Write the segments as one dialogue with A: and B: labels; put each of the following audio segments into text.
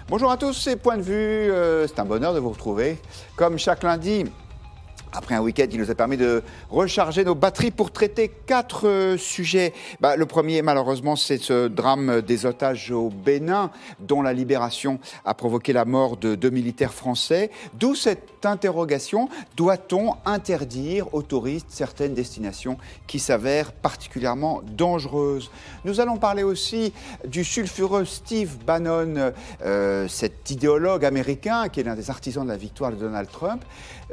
A: Bonjour à tous, c'est Point de Vue, c'est un bonheur de vous retrouver. Comme chaque lundi, après un week-end, il nous a permis de recharger nos batteries pour traiter 4 sujets. Le premier, malheureusement, c'est ce drame des otages au Bénin, dont la libération a provoqué la mort de 2 militaires français. D'où cette interrogation, doit-on interdire aux touristes certaines destinations qui s'avèrent particulièrement dangereuses? Nous allons parler aussi du sulfureux Steve Bannon, cet idéologue américain qui est l'un des artisans de la victoire de Donald Trump.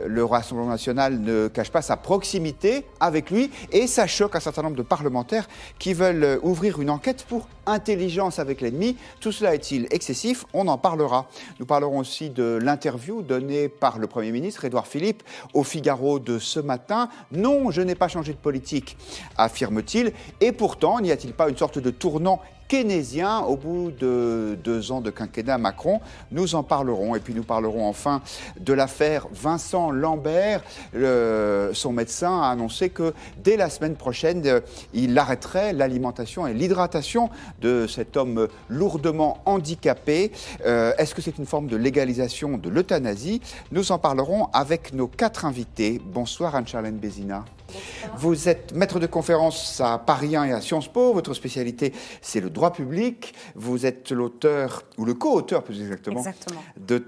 A: Le Rassemblement national ne cache pas sa proximité avec lui et ça choque un certain nombre de parlementaires qui veulent ouvrir une enquête pour intelligence avec l'ennemi. Tout cela est-il excessif? On en parlera. Nous parlerons aussi de l'interview donnée par le Premier ministre Édouard Philippe au Figaro de ce matin. Non, je n'ai pas changé de politique, affirme-t-il. Et pourtant, n'y a-t-il pas une sorte de tournant keynésien au bout de 2 ans de quinquennat Macron? Nous en parlerons. Et puis nous parlerons enfin de l'affaire Vincent Lambert. Son médecin a annoncé que dès la semaine prochaine, il arrêterait l'alimentation et l'hydratation de cet homme lourdement handicapé. Est-ce que c'est une forme de légalisation de l'euthanasie? Nous en parlerons avec nos 4 invités. Bonsoir Anne-Charlène Bézina. Bonsoir. Vous êtes maître de conférence à Paris 1 et à Sciences Po. Votre spécialité, c'est le droit public. Vous êtes l'auteur, ou le co-auteur plus exactement,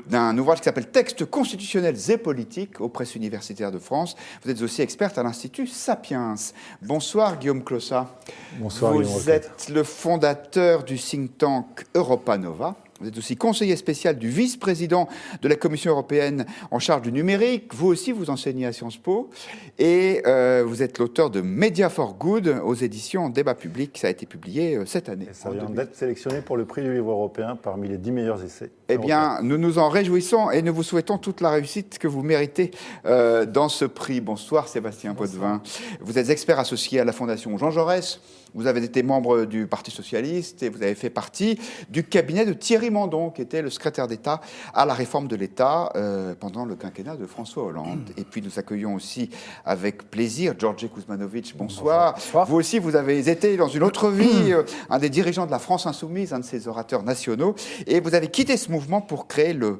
A: d'un ouvrage qui s'appelle Textes constitutionnels et politiques aux presses universitaires de France. Vous êtes aussi experte à l'Institut Sapiens. Bonsoir Guillaume Clossat.
B: Bonsoir
A: Vous
B: Guillaume
A: êtes le fondateur du think tank Europa Nova. Vous êtes aussi conseiller spécial du vice-président de la Commission européenne en charge du numérique. Vous aussi, vous enseignez à Sciences Po. Et vous êtes l'auteur de Media for Good aux éditions Débat Public. Ça a été publié cette année.
B: Et ça vient d'être sélectionné pour le prix du livre européen parmi les 10 meilleurs essais.
A: Eh bien, nous nous en réjouissons et nous vous souhaitons toute la réussite que vous méritez dans ce prix. Bonsoir Sébastien Potvin. Vous êtes expert associé à la Fondation Jean Jaurès. Vous avez été membre du Parti socialiste et vous avez fait partie du cabinet de Thierry Mandon, qui était le secrétaire d'État à la réforme de l'État pendant le quinquennat de François Hollande. Et puis nous accueillons aussi avec plaisir Georgi Kuzmanovic. Bonsoir. Bonsoir. Vous aussi, vous avez été dans une autre vie un des dirigeants de la France Insoumise, un de ses orateurs nationaux. Et vous avez quitté ce mouvement pour créer le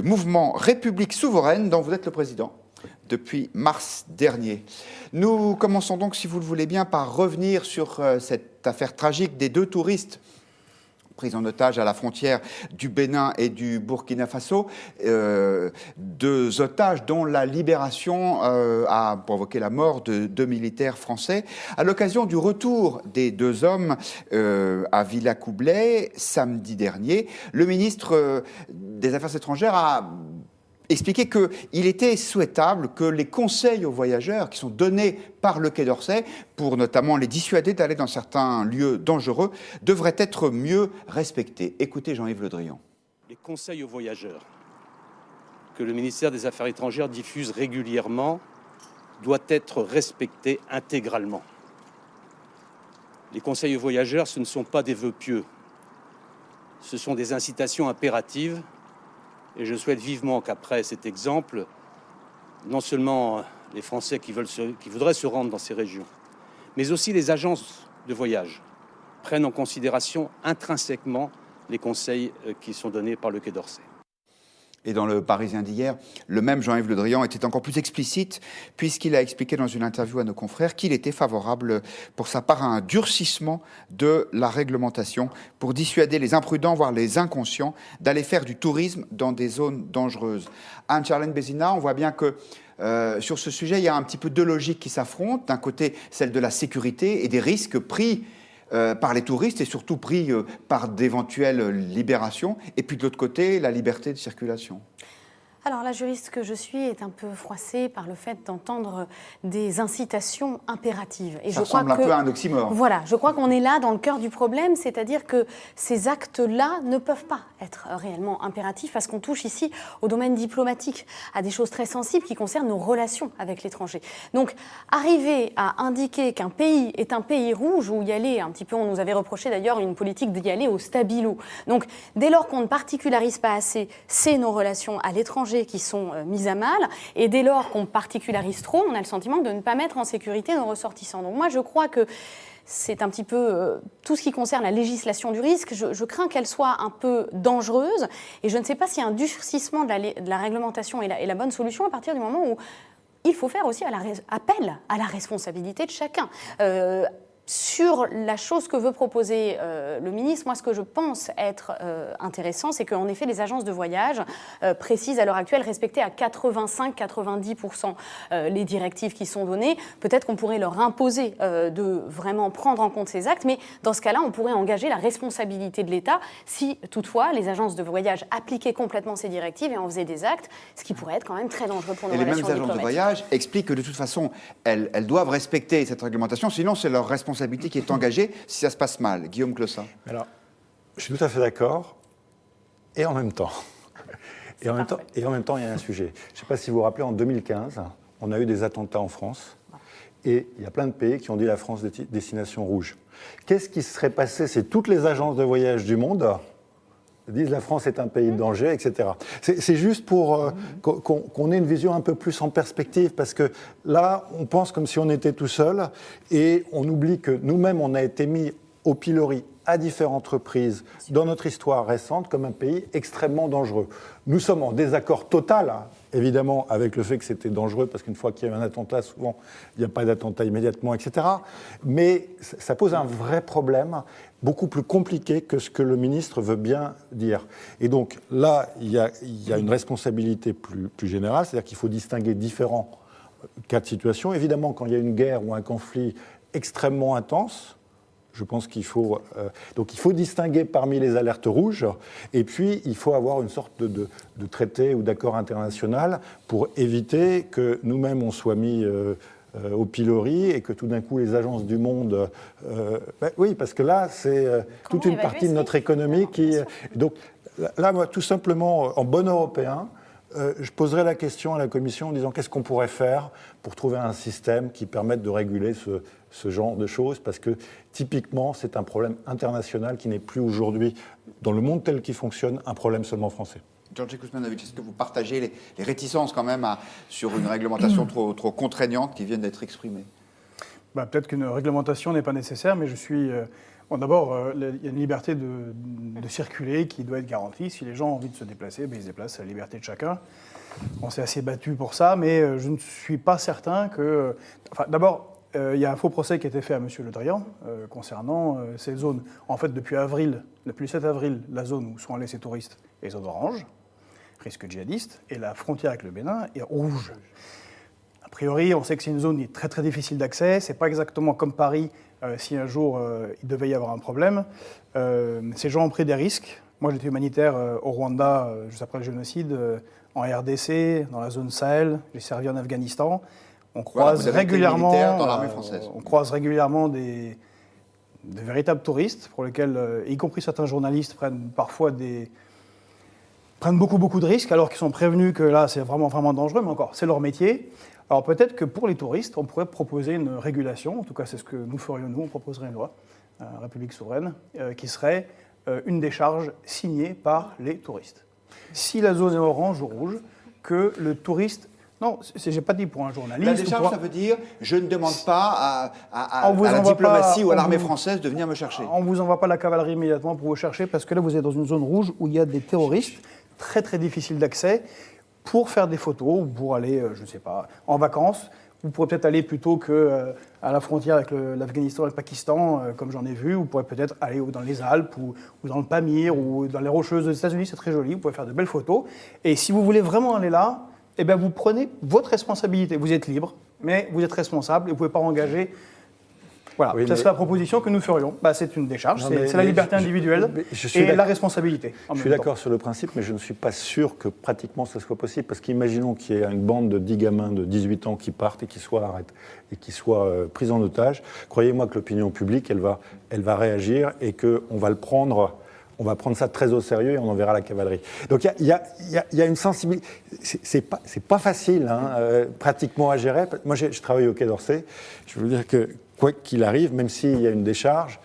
A: mouvement République souveraine dont vous êtes le président depuis mars dernier. Nous commençons donc, si vous le voulez bien, par revenir sur cette affaire tragique des 2 touristes pris en otage à la frontière du Bénin et du Burkina Faso, 2 otages dont la libération a provoqué la mort de 2 militaires français. À l'occasion du retour des 2 hommes à Villacoublay, samedi dernier, le ministre des Affaires étrangères a expliquer qu'il était souhaitable que les conseils aux voyageurs qui sont donnés par le Quai d'Orsay, pour notamment les dissuader d'aller dans certains lieux dangereux, devraient être mieux respectés. Écoutez Jean-Yves Le Drian.
C: Les conseils aux voyageurs que le ministère des Affaires étrangères diffuse régulièrement doivent être respectés intégralement. Les conseils aux voyageurs, ce ne sont pas des vœux pieux, ce sont des incitations impératives. Et je souhaite vivement qu'après cet exemple, non seulement les Français qui voudraient se rendre dans ces régions, mais aussi les agences de voyage prennent en considération intrinsèquement les conseils qui sont donnés par le Quai d'Orsay.
A: Et dans le Parisien d'hier, le même Jean-Yves Le Drian était encore plus explicite puisqu'il a expliqué dans une interview à nos confrères qu'il était favorable pour sa part à un durcissement de la réglementation pour dissuader les imprudents, voire les inconscients, d'aller faire du tourisme dans des zones dangereuses. Anne-Charlène Bézina, on voit bien que sur ce sujet, il y a un petit peu 2 logiques qui s'affrontent. D'un côté, celle de la sécurité et des risques pris par les touristes et surtout pris par d'éventuelles libérations, et puis de l'autre côté, la liberté de circulation.
D: Alors la juriste que je suis est un peu froissée par le fait d'entendre des incitations impératives.
A: Et ça ressemble un peu à un oxymore.
D: Voilà, je crois qu'on est là dans le cœur du problème, c'est-à-dire que ces actes-là ne peuvent pas être réellement impératifs parce qu'on touche ici au domaine diplomatique, à des choses très sensibles qui concernent nos relations avec l'étranger. Donc arriver à indiquer qu'un pays est un pays rouge ou y aller un petit peu, on nous avait reproché d'ailleurs une politique d'y aller au stabilo. Donc dès lors qu'on ne particularise pas assez, c'est nos relations à l'étranger qui sont mises à mal, et dès lors qu'on particularise trop, on a le sentiment de ne pas mettre en sécurité nos ressortissants. Donc moi je crois que c'est un petit peu tout ce qui concerne la législation du risque. Je crains qu'elle soit un peu dangereuse et je ne sais pas si un durcissement de la réglementation est la bonne solution à partir du moment où il faut faire aussi appel à la responsabilité de chacun. Sur la chose que veut proposer le ministre, moi, ce que je pense être intéressant, c'est qu'en effet, les agences de voyage précisent à l'heure actuelle respecter à 85-90% les directives qui sont données. Peut-être qu'on pourrait leur imposer de vraiment prendre en compte ces actes, mais dans ce cas-là, on pourrait engager la responsabilité de l'État si, toutefois, les agences de voyage appliquaient complètement ces directives et en faisaient des actes, ce qui pourrait être quand même très dangereux pour nos relations diplomatiques.
A: Et les mêmes agences de voyage expliquent que de toute façon, elles doivent respecter cette réglementation, sinon c'est leur responsabilité qui est engagée si ça se passe mal. Guillaume Clossat.
B: Alors, je suis tout à fait d'accord, et en même temps. Et en même temps, il y a un sujet. Je ne sais pas si vous vous rappelez, en 2015, on a eu des attentats en France, et il y a plein de pays qui ont dit la France destination rouge. Qu'est-ce qui se serait passé si toutes les agences de voyage du monde disent la France est un pays de danger, etc. C'est juste pour qu'on ait une vision un peu plus en perspective, parce que là, on pense comme si on était tout seul, et on oublie que nous-mêmes, on a été mis au pilori à différentes reprises dans notre histoire récente comme un pays extrêmement dangereux. Nous sommes en désaccord total, évidemment, avec le fait que c'était dangereux, parce qu'une fois qu'il y a un attentat, souvent, il n'y a pas d'attentat immédiatement, etc. Mais ça pose un vrai problème, beaucoup plus compliqué que ce que le ministre veut bien dire. Et donc là, il y a une responsabilité plus générale, c'est-à-dire qu'il faut distinguer différents cas de situation. Évidemment, quand il y a une guerre ou un conflit extrêmement intense, je pense qu'il faut... donc il faut distinguer parmi les alertes rouges, et puis il faut avoir une sorte de traité ou d'accord international pour éviter que nous-mêmes on soit mis au pilori et que tout d'un coup les agences du monde... oui, parce que là, c'est toute une partie de notre économie qui... Donc là, moi, tout simplement, en bon européen, je poserai la question à la Commission en disant qu'est-ce qu'on pourrait faire pour trouver un système qui permette de réguler ce genre de choses, parce que typiquement, c'est un problème international qui n'est plus aujourd'hui, dans le monde tel qu'il fonctionne, un problème seulement français.
A: Georgi Kuzmanovic, est-ce que vous partagez les réticences quand même sur une réglementation trop contraignante qui viennent d'être exprimées?
E: Peut-être qu'une réglementation n'est pas nécessaire, mais je suis... Bon, d'abord, il y a une liberté de circuler qui doit être garantie. Si les gens ont envie de se déplacer, ils se déplacent, c'est la liberté de chacun. On s'est assez battu pour ça, mais je ne suis pas certain que... Enfin, d'abord, il y a un faux procès qui a été fait à M. Le Drian concernant ces zones. En fait, depuis le 7 avril, la zone où sont allés ces touristes est zone orange, risque djihadiste, et la frontière avec le Bénin est rouge. A priori, on sait que c'est une zone qui est très très difficile d'accès. C'est pas exactement comme Paris. Si un jour il devait y avoir un problème, ces gens ont pris des risques. Moi, j'étais humanitaire au Rwanda juste après le génocide, en RDC, dans la zone Sahel. J'ai servi en Afghanistan. On croise régulièrement,
A: dans l'armée française.
E: On croise régulièrement des véritables touristes pour lesquels, y compris certains journalistes, prennent beaucoup de risques, alors qu'ils sont prévenus que là, c'est vraiment vraiment dangereux. Mais encore, c'est leur métier. Alors peut-être que pour les touristes, on pourrait proposer une régulation, en tout cas c'est ce que nous ferions nous, on proposerait une loi, République souveraine, qui serait une décharge signée par les touristes. Si la zone est orange ou rouge, que le touriste... Non, je n'ai pas dit pour un journaliste...
A: La décharge, ça veut dire, je ne demande pas à la diplomatie ou à l'armée française de venir me chercher.
E: On ne vous envoie pas la cavalerie immédiatement pour vous chercher, parce que là vous êtes dans une zone rouge où il y a des terroristes très très difficiles d'accès, pour faire des photos, ou pour aller, je ne sais pas, en vacances. Vous pourrez peut-être aller plutôt qu'à la frontière avec l'Afghanistan et le Pakistan, comme j'en ai vu. Vous pourrez peut-être aller dans les Alpes, ou dans le Pamir, ou dans les Rocheuses des États-Unis, c'est très joli. Vous pouvez faire de belles photos. Et si vous voulez vraiment aller là, eh bien, vous prenez votre responsabilité. Vous êtes libre, mais vous êtes responsable et vous ne pouvez pas engager... Voilà, oui, c'est la proposition que nous ferions. C'est une décharge, c'est la liberté individuelle et la responsabilité.
B: Je suis d'accord sur le principe, mais je ne suis pas sûr que pratiquement ce soit possible, parce qu'imaginons qu'il y ait une bande de 10 gamins de 18 ans qui partent et qui soient pris en otage. Croyez-moi que l'opinion publique, elle va réagir et qu'on va on va prendre ça très au sérieux et on enverra la cavalerie. Donc il y a une sensibilité. C'est pas facile, pratiquement à gérer. Moi, je travaille au Quai d'Orsay. Je veux dire que quoi qu'il arrive, même s'il y a une décharge,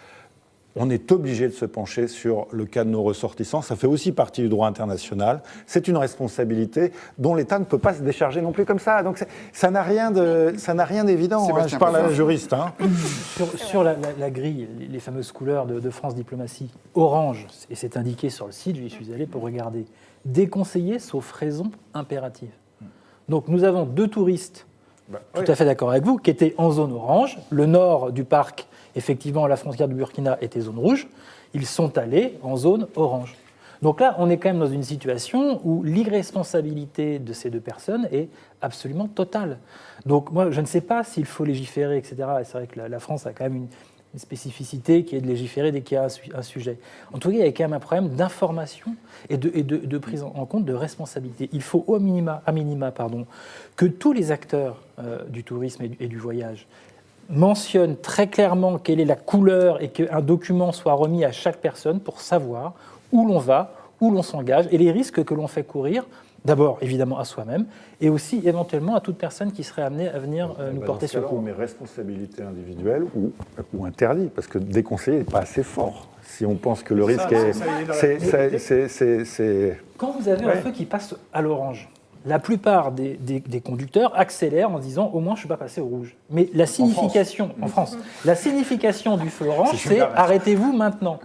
B: on est obligé de se pencher sur le cas de nos ressortissants. Ça fait aussi partie du droit international. C'est une responsabilité dont l'État ne peut pas se décharger non plus comme ça. Donc ça n'a rien d'évident. Je parle à la juriste.
F: Sur la grille, les fameuses couleurs de France Diplomatie, orange, et c'est indiqué sur le site, j'y suis allé pour regarder, déconseillé sauf raison impérative. Donc nous avons 2 touristes, tout à fait d'accord avec vous, qui étaient en zone orange. Le nord du parc, effectivement, la frontière du Burkina était zone rouge. Ils sont allés en zone orange. Donc là, on est quand même dans une situation où l'irresponsabilité de ces 2 personnes est absolument totale. Donc moi, je ne sais pas s'il faut légiférer, etc. Et c'est vrai que la France a quand même une spécificité qui est de légiférer dès qu'il y a un sujet. En tout cas, il y a quand même un problème d'information et de prise en compte de responsabilité. Il faut à minima, que tous les acteurs du tourisme et du voyage mentionnent très clairement quelle est la couleur et qu'un document soit remis à chaque personne pour savoir où l'on va, où l'on s'engage et les risques que l'on fait courir. D'abord, évidemment, à soi-même, et aussi, éventuellement, à toute personne qui serait amenée à venir nous porter secours.
B: Mais responsabilité individuelle ou interdit, parce que déconseiller n'est pas assez fort. Si on pense que le risque c'est...
F: Quand vous avez un feu qui passe à l'orange, la plupart des conducteurs accélèrent en disant « au moins, je ne suis pas passé au rouge ». Mais la signification, en France, la signification du feu orange, c'est « arrêtez-vous maintenant ».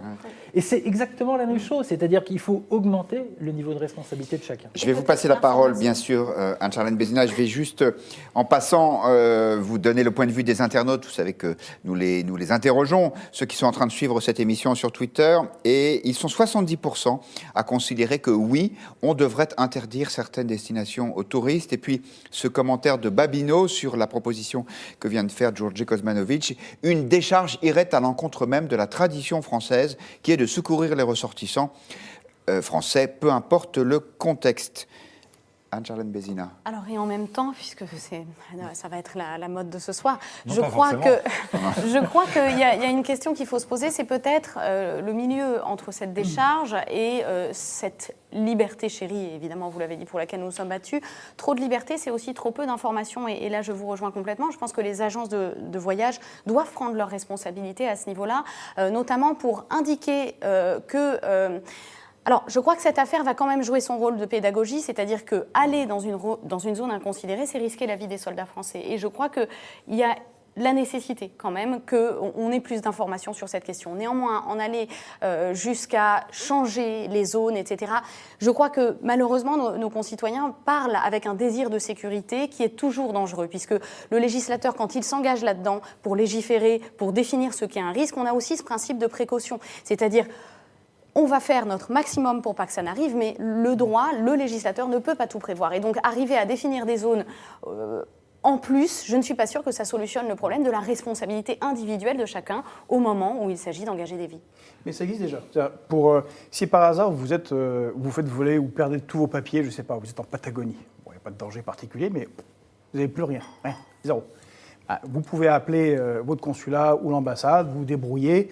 F: Et c'est exactement la même chose, c'est-à-dire qu'il faut augmenter le niveau de responsabilité de chacun.
A: Je vais vous passer la parole, bien sûr, Anne-Charlène Bézina. Je vais juste, en passant, vous donner le point de vue des internautes. Vous savez que nous les interrogeons, ceux qui sont en train de suivre cette émission sur Twitter, et ils sont 70% à considérer que oui, on devrait interdire certaines destinations aux touristes. Et puis, ce commentaire de Babino sur la proposition que vient de faire Georgi Kosmanovic, une décharge irait à l'encontre même de la tradition française, qui est de secourir les ressortissants français, peu importe le contexte. Anne-Charlène Bézina.
D: Alors, et en même temps, puisque ça va être la mode de ce soir, je crois qu'il y a une question qu'il faut se poser, c'est peut-être le milieu entre cette décharge et cette liberté chérie, évidemment, vous l'avez dit, pour laquelle nous nous sommes battus. Trop de liberté, c'est aussi trop peu d'informations. Et là, je vous rejoins complètement. Je pense que les agences de voyage doivent prendre leurs responsabilités à ce niveau-là, notamment pour indiquer que... Alors, je crois que cette affaire va quand même jouer son rôle de pédagogie, c'est-à-dire qu'aller dans une zone inconsidérée, c'est risquer la vie des soldats français. Et je crois qu'il y a la nécessité quand même qu'on ait plus d'informations sur cette question. Néanmoins, en aller jusqu'à changer les zones, etc., je crois que malheureusement, nos concitoyens parlent avec un désir de sécurité qui est toujours dangereux, puisque le législateur, quand il s'engage là-dedans pour légiférer, pour définir ce qu'est un risque, on a aussi ce principe de précaution, c'est-à-dire... On va faire notre maximum pour pas que ça n'arrive, mais le droit, le législateur ne peut pas tout prévoir. Et donc, arriver à définir des zones en plus, je ne suis pas sûre que ça solutionne le problème de la responsabilité individuelle de chacun au moment où il s'agit d'engager des vies.
E: Mais ça existe déjà. Si par hasard vous faites voler ou perdez tous vos papiers, je ne sais pas, vous êtes en Patagonie, bon, il n'y a pas de danger particulier, mais vous n'avez plus rien, zéro. Vous pouvez appeler votre consulat ou l'ambassade, vous débrouiller,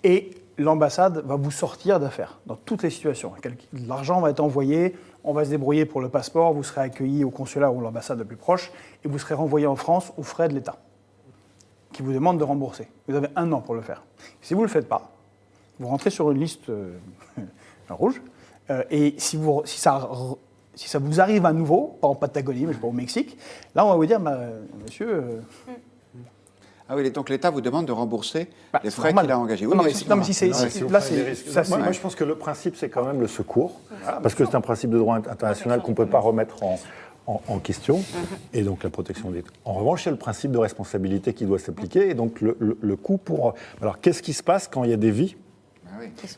E: et l'ambassade va vous sortir d'affaires dans toutes les situations. L'argent va être envoyé, on va se débrouiller pour le passeport, vous serez accueilli au consulat ou l'ambassade le plus proche et vous serez renvoyé en France aux frais de l'État qui vous demande de rembourser. Vous avez 1 an pour le faire. Si vous ne le faites pas, vous rentrez sur une liste rouge et si ça vous arrive à nouveau, pas en Patagonie, mais je sais pas, au Mexique, là on va vous dire, monsieur...
A: Ah oui, donc l'État vous demande de rembourser les frais qu'il a engagés. Oui,
E: moi,
B: je pense que le principe, c'est quand même le secours, parce que c'est un principe de droit international qu'on ne peut pas remettre en question, et donc la protection des... En revanche, il y a le principe de responsabilité qui doit s'appliquer, et donc le coût pour... Alors, qu'est-ce qui se passe quand il y a des vies ?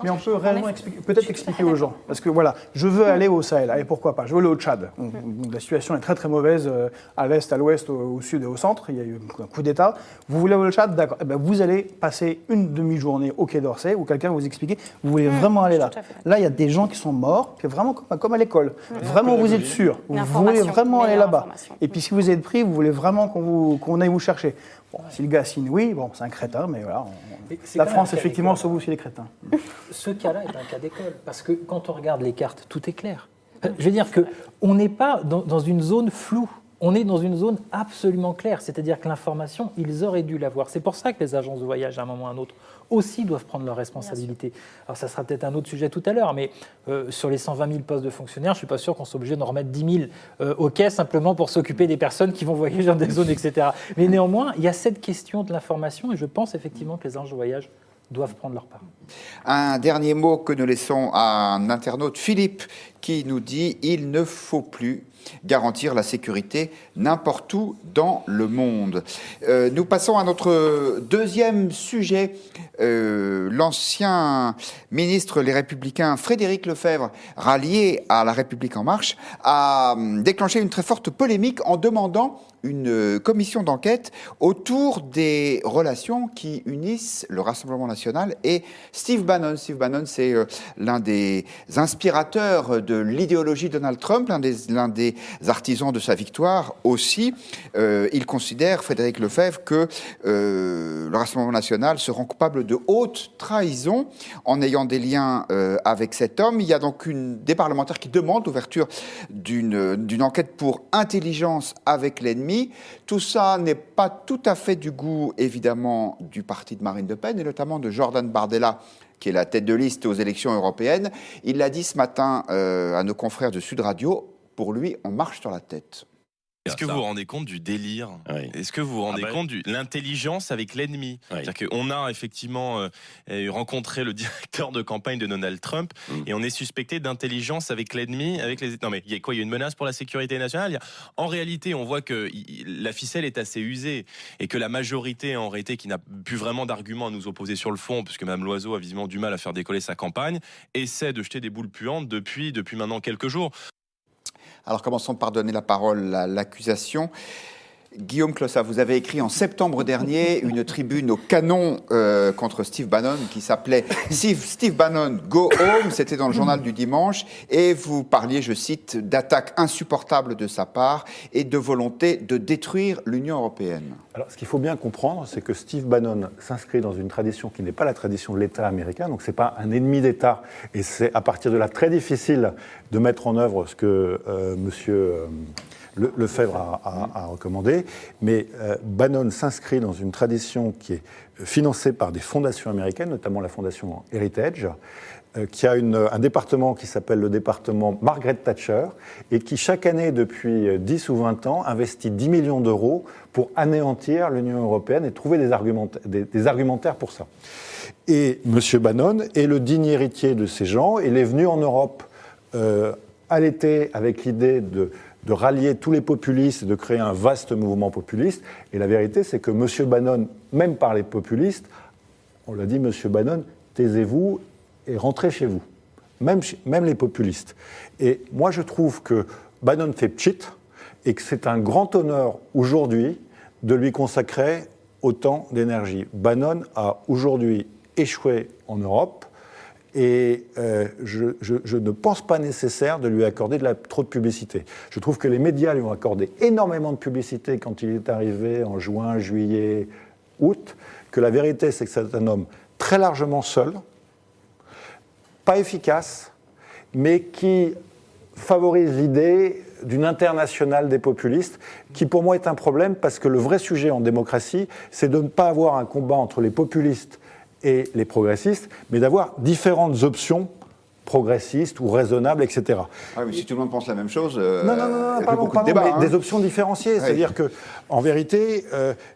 E: Mais on peut réellement expliquer aux gens. Parce que voilà, je veux aller au Sahel, allez, pourquoi pas. Je veux aller au Tchad. La situation est très très mauvaise à l'est, à l'ouest, au sud et au centre. Il y a eu un coup d'État. Vous voulez aller au Tchad, d'accord. Eh bien, vous allez passer une demi-journée au Quai d'Orsay où quelqu'un va vous expliquer, vous voulez vraiment aller là. Là, il y a des gens qui sont morts, puis vraiment comme à l'école. Vraiment, vous êtes sûr. Vous voulez vraiment aller là-bas. Et puis si vous êtes pris, vous voulez vraiment qu'on aille vous chercher. Bon, si le gars signe oui, bon, c'est un crétin, mais voilà. La France, effectivement, sauve aussi les crétins.
F: Ce cas-là est un cas d'école, parce que quand on regarde les cartes, tout est clair. Je veux dire qu'on n'est pas dans une zone floue. On est dans une zone absolument claire, c'est-à-dire que l'information, ils auraient dû l'avoir. C'est pour ça que les agences de voyage, à un moment ou à un autre, aussi doivent prendre leurs responsabilités. Alors ça sera peut-être un autre sujet tout à l'heure, mais sur les 120 000 postes de fonctionnaires, je ne suis pas sûr qu'on soit obligé d'en remettre 10 000 au quai simplement pour s'occuper des personnes qui vont voyager dans des zones, etc. Mais néanmoins, il y a cette question de l'information et je pense effectivement que les agences de voyage doivent prendre leur part.
A: Un dernier mot que nous laissons à un internaute, Philippe, qui nous dit « Il ne faut plus garantir la sécurité n'importe où dans le monde ». Nous passons à notre deuxième sujet. L'ancien ministre Les Républicains, Frédéric Lefebvre, rallié à La République En Marche, a déclenché une très forte polémique en demandant une commission d'enquête autour des relations qui unissent le Rassemblement national et Steve Bannon. Steve Bannon, c'est l'un des inspirateurs de l'idéologie de Donald Trump, l'un des artisans de sa victoire aussi. Il considère, Frédéric Lefebvre, que le Rassemblement national se rend coupable de haute trahison en ayant des liens avec cet homme. Il y a donc des parlementaires qui demandent l'ouverture d'une enquête pour intelligence avec l'ennemi. Tout ça n'est pas tout à fait du goût, évidemment, du parti de Marine Le Pen, et notamment de Jordan Bardella, qui est la tête de liste aux élections européennes. Il l'a dit ce matin à nos confrères de Sud Radio, pour lui, on marche sur la tête.
G: Est-ce que vous vous rendez compte du délire ?
H: Oui.
G: Est-ce que vous vous rendez compte de l'intelligence avec l'ennemi ?
H: Oui.
G: C'est-à-dire qu'on a effectivement rencontré le directeur de campagne de Donald Trump et on est suspecté d'intelligence avec l'ennemi. Non mais il y a quoi ? Il y a une menace pour la sécurité nationale ? En réalité, on voit que la ficelle est assez usée et que la majorité, en réalité, qui n'a plus vraiment d'arguments à nous opposer sur le fond, puisque Mme Loiseau a visiblement du mal à faire décoller sa campagne, essaie de jeter des boules puantes depuis maintenant quelques jours.
A: Alors commençons par donner la parole à l'accusation. Guillaume Clossat, vous avez écrit en septembre dernier une tribune au canon contre Steve Bannon qui s'appelait Steve Bannon Go Home. C'était dans le journal du dimanche et vous parliez, je cite, d'attaques insupportables de sa part et de volonté de détruire l'Union européenne.
B: Alors, ce qu'il faut bien comprendre, c'est que Steve Bannon s'inscrit dans une tradition qui n'est pas la tradition de l'État américain, donc c'est pas un ennemi d'État, et c'est à partir de là très difficile de mettre en œuvre ce que Monsieur Lefebvre a recommandé, mais Bannon s'inscrit dans une tradition qui est financée par des fondations américaines, notamment la fondation Heritage, qui a un département qui s'appelle le département Margaret Thatcher, et qui chaque année, depuis 10 ou 20 ans, investit 10 millions d'euros pour anéantir l'Union européenne et trouver des argumentaires pour ça. Et M. Bannon est le digne héritier de ces gens. Il est venu en Europe à l'été avec l'idée de rallier tous les populistes et de créer un vaste mouvement populiste. Et la vérité, c'est que M. Bannon, même par les populistes, on l'a dit, M. Bannon, taisez-vous et rentrez chez vous. Même les populistes. Et moi, je trouve que Bannon fait pchit et que c'est un grand honneur aujourd'hui de lui consacrer autant d'énergie. Bannon a aujourd'hui échoué en Europe. Et je ne pense pas nécessaire de lui accorder trop de publicité. Je trouve que les médias lui ont accordé énormément de publicité quand il est arrivé en juin, juillet, août, que la vérité, c'est que c'est un homme très largement seul, pas efficace, mais qui favorise l'idée d'une internationale des populistes, qui pour moi est un problème, parce que le vrai sujet en démocratie, c'est de ne pas avoir un combat entre les populistes et les progressistes, mais d'avoir différentes options progressistes ou raisonnables, etc.
A: Ah, mais si tout le monde pense la même chose,
B: non, pardon, mais des options différenciées. Oui. C'est-à-dire que, en vérité,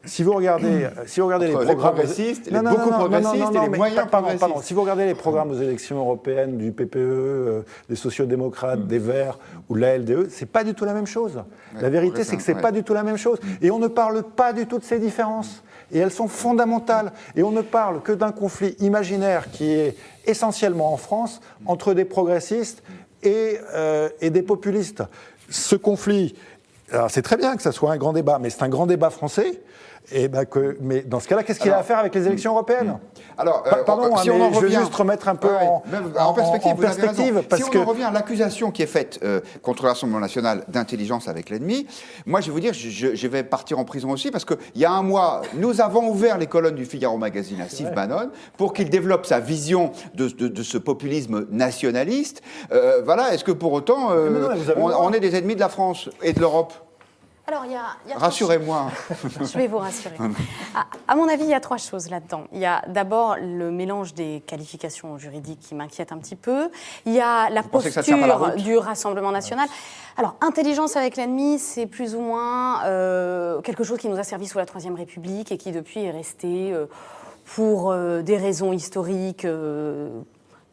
B: si vous regardez les programmes
A: progressistes, les beaucoup progressistes et les moyens progressistes.
B: Pardon, si vous regardez les programmes aux élections européennes du PPE, des sociaux-démocrates, des Verts ou de la LDE, c'est pas du tout la même chose. La vérité, c'est que c'est pas du tout la même chose. Et on ne parle pas du tout de ces différences. Et elles sont fondamentales. Et on ne parle que d'un conflit imaginaire qui est essentiellement en France entre des progressistes et des populistes. Ce conflit, alors c'est très bien que ça soit un grand débat, mais c'est un grand débat français. Et mais dans ce cas-là, qu'est-ce qu'il a à faire avec les élections européennes ?
A: Alors,
B: pardon,
A: si on en revient,
B: je veux juste remettre un peu en perspective.
A: Parce si on en revient à l'accusation qui est faite contre le Rassemblement national d'intelligence avec l'ennemi, moi je vais vous dire, je vais partir en prison aussi, parce qu'il y a un mois, nous avons ouvert les colonnes du Figaro Magazine à Steve Bannon pour qu'il développe sa vision de ce populisme nationaliste. Voilà, est-ce que pour autant, on est des ennemis de la France et de l'Europe ?
D: Alors, il y a
A: Rassurez-moi.
D: Je vais vous rassurer. À mon avis, il y a 3 choses là-dedans. Il y a d'abord le mélange des qualifications juridiques qui m'inquiète un petit peu. Il y a la
A: pensez que ça tient pas la
D: posture
A: route
D: du Rassemblement national. Alors, intelligence avec l'ennemi, c'est plus ou moins quelque chose qui nous a servi sous la Troisième République et qui depuis est resté pour des raisons historiques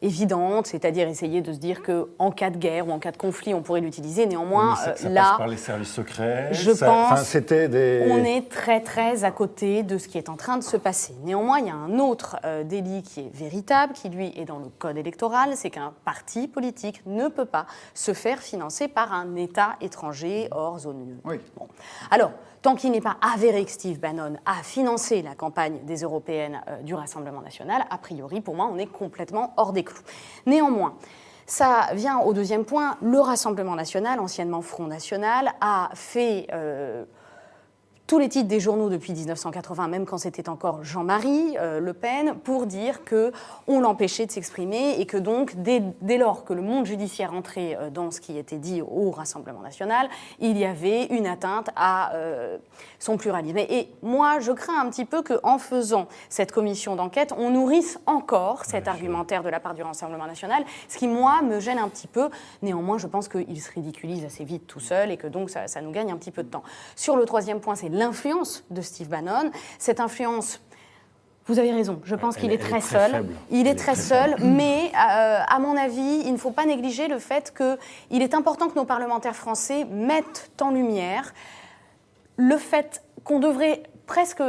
D: évidente, c'est-à-dire essayer de se dire qu'en cas de guerre ou en cas de conflit, on pourrait l'utiliser. Néanmoins,
B: ça
D: là,
B: passe par les services secrets.
D: je pense
B: c'était
D: on est très très à côté de ce qui est en train de se passer. Néanmoins, il y a un autre délit qui est véritable, qui lui est dans le code électoral, c'est qu'un parti politique ne peut pas se faire financer par un État étranger hors zone UE.
A: Oui.
D: Bon. Alors, tant qu'il n'est pas avéré que Steve Bannon a financé la campagne des européennes du Rassemblement national, a priori, pour moi, on est complètement hors des clous. Néanmoins, ça vient au deuxième point. Le Rassemblement national, anciennement Front national, a fait tous les titres des journaux depuis 1980, même quand c'était encore Jean-Marie Le Pen, pour dire qu'on l'empêchait de s'exprimer et que donc, dès lors que le monde judiciaire entrait dans ce qui était dit au Rassemblement national, il y avait une atteinte à son pluralisme. Et moi, je crains un petit peu qu'en faisant cette commission d'enquête, on nourrisse encore cet argumentaire de la part du Rassemblement national, ce qui, moi, me gêne un petit peu. Néanmoins, je pense qu'il se ridiculise assez vite tout seul et que donc ça nous gagne un petit peu de temps. Sur le troisième point, c'est l'influence de Steve Bannon. Cette influence, vous avez raison, je pense qu'il est très seul.
B: Faible.
D: Il est très seul, mais à mon avis, il ne faut pas négliger le fait qu'il est important que nos parlementaires français mettent en lumière le fait qu'on devrait presque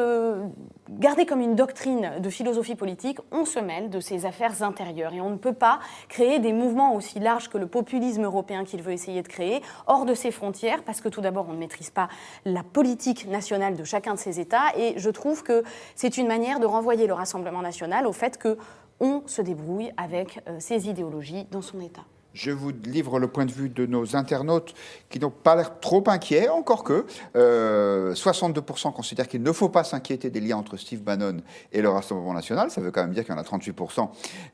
D: garder comme une doctrine de philosophie politique, on se mêle de ses affaires intérieures et on ne peut pas créer des mouvements aussi larges que le populisme européen qu'il veut essayer de créer hors de ses frontières, parce que tout d'abord on ne maîtrise pas la politique nationale de chacun de ces États et je trouve que c'est une manière de renvoyer le Rassemblement national au fait qu'on se débrouille avec ses idéologies dans son État.
A: Je vous livre le point de vue de nos internautes qui n'ont pas l'air trop inquiets, encore que 62% considèrent qu'il ne faut pas s'inquiéter des liens entre Steve Bannon et le Rassemblement national. Ça veut quand même dire qu'il y en a 38%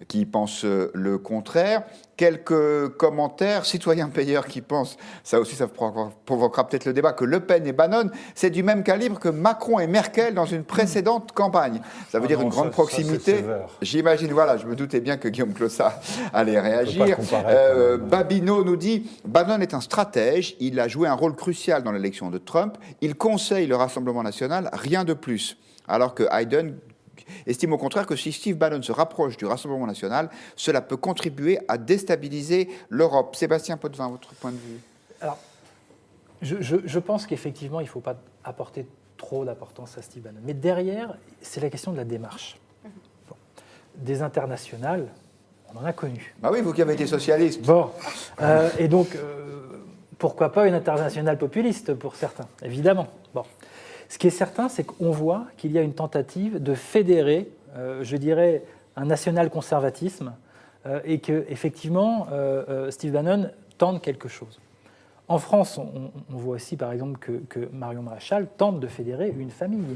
A: qui pensent le contraire. Quelques commentaires, citoyens payeurs qui pensent, ça aussi ça provoquera peut-être le débat, que Le Pen et Bannon, c'est du même calibre que Macron et Merkel dans une précédente campagne. Ça veut dire une grande proximité. J'imagine, voilà, je me doutais bien que Guillaume Clossat allait réagir. Babino nous dit « Bannon est un stratège, il a joué un rôle crucial dans l'élection de Trump, il conseille le Rassemblement national, rien de plus. » Alors que Hayden estime au contraire que si Steve Bannon se rapproche du Rassemblement national, cela peut contribuer à déstabiliser l'Europe. Sébastien Potvin, votre point de vue?
F: Alors, je pense qu'effectivement, il ne faut pas apporter trop d'importance à Steve Bannon. Mais derrière, c'est la question de la démarche. Bon. Des internationales, on en a connu.
A: Bah oui, vous qui avez été socialiste.
F: Bon, et donc, pourquoi pas une internationale populiste pour certains, évidemment. Bon. Ce qui est certain, c'est qu'on voit qu'il y a une tentative de fédérer, je dirais, un national-conservatisme et qu'effectivement, Steve Bannon tente quelque chose. En France, on voit aussi, par exemple, que Marion Maréchal tente de fédérer une famille,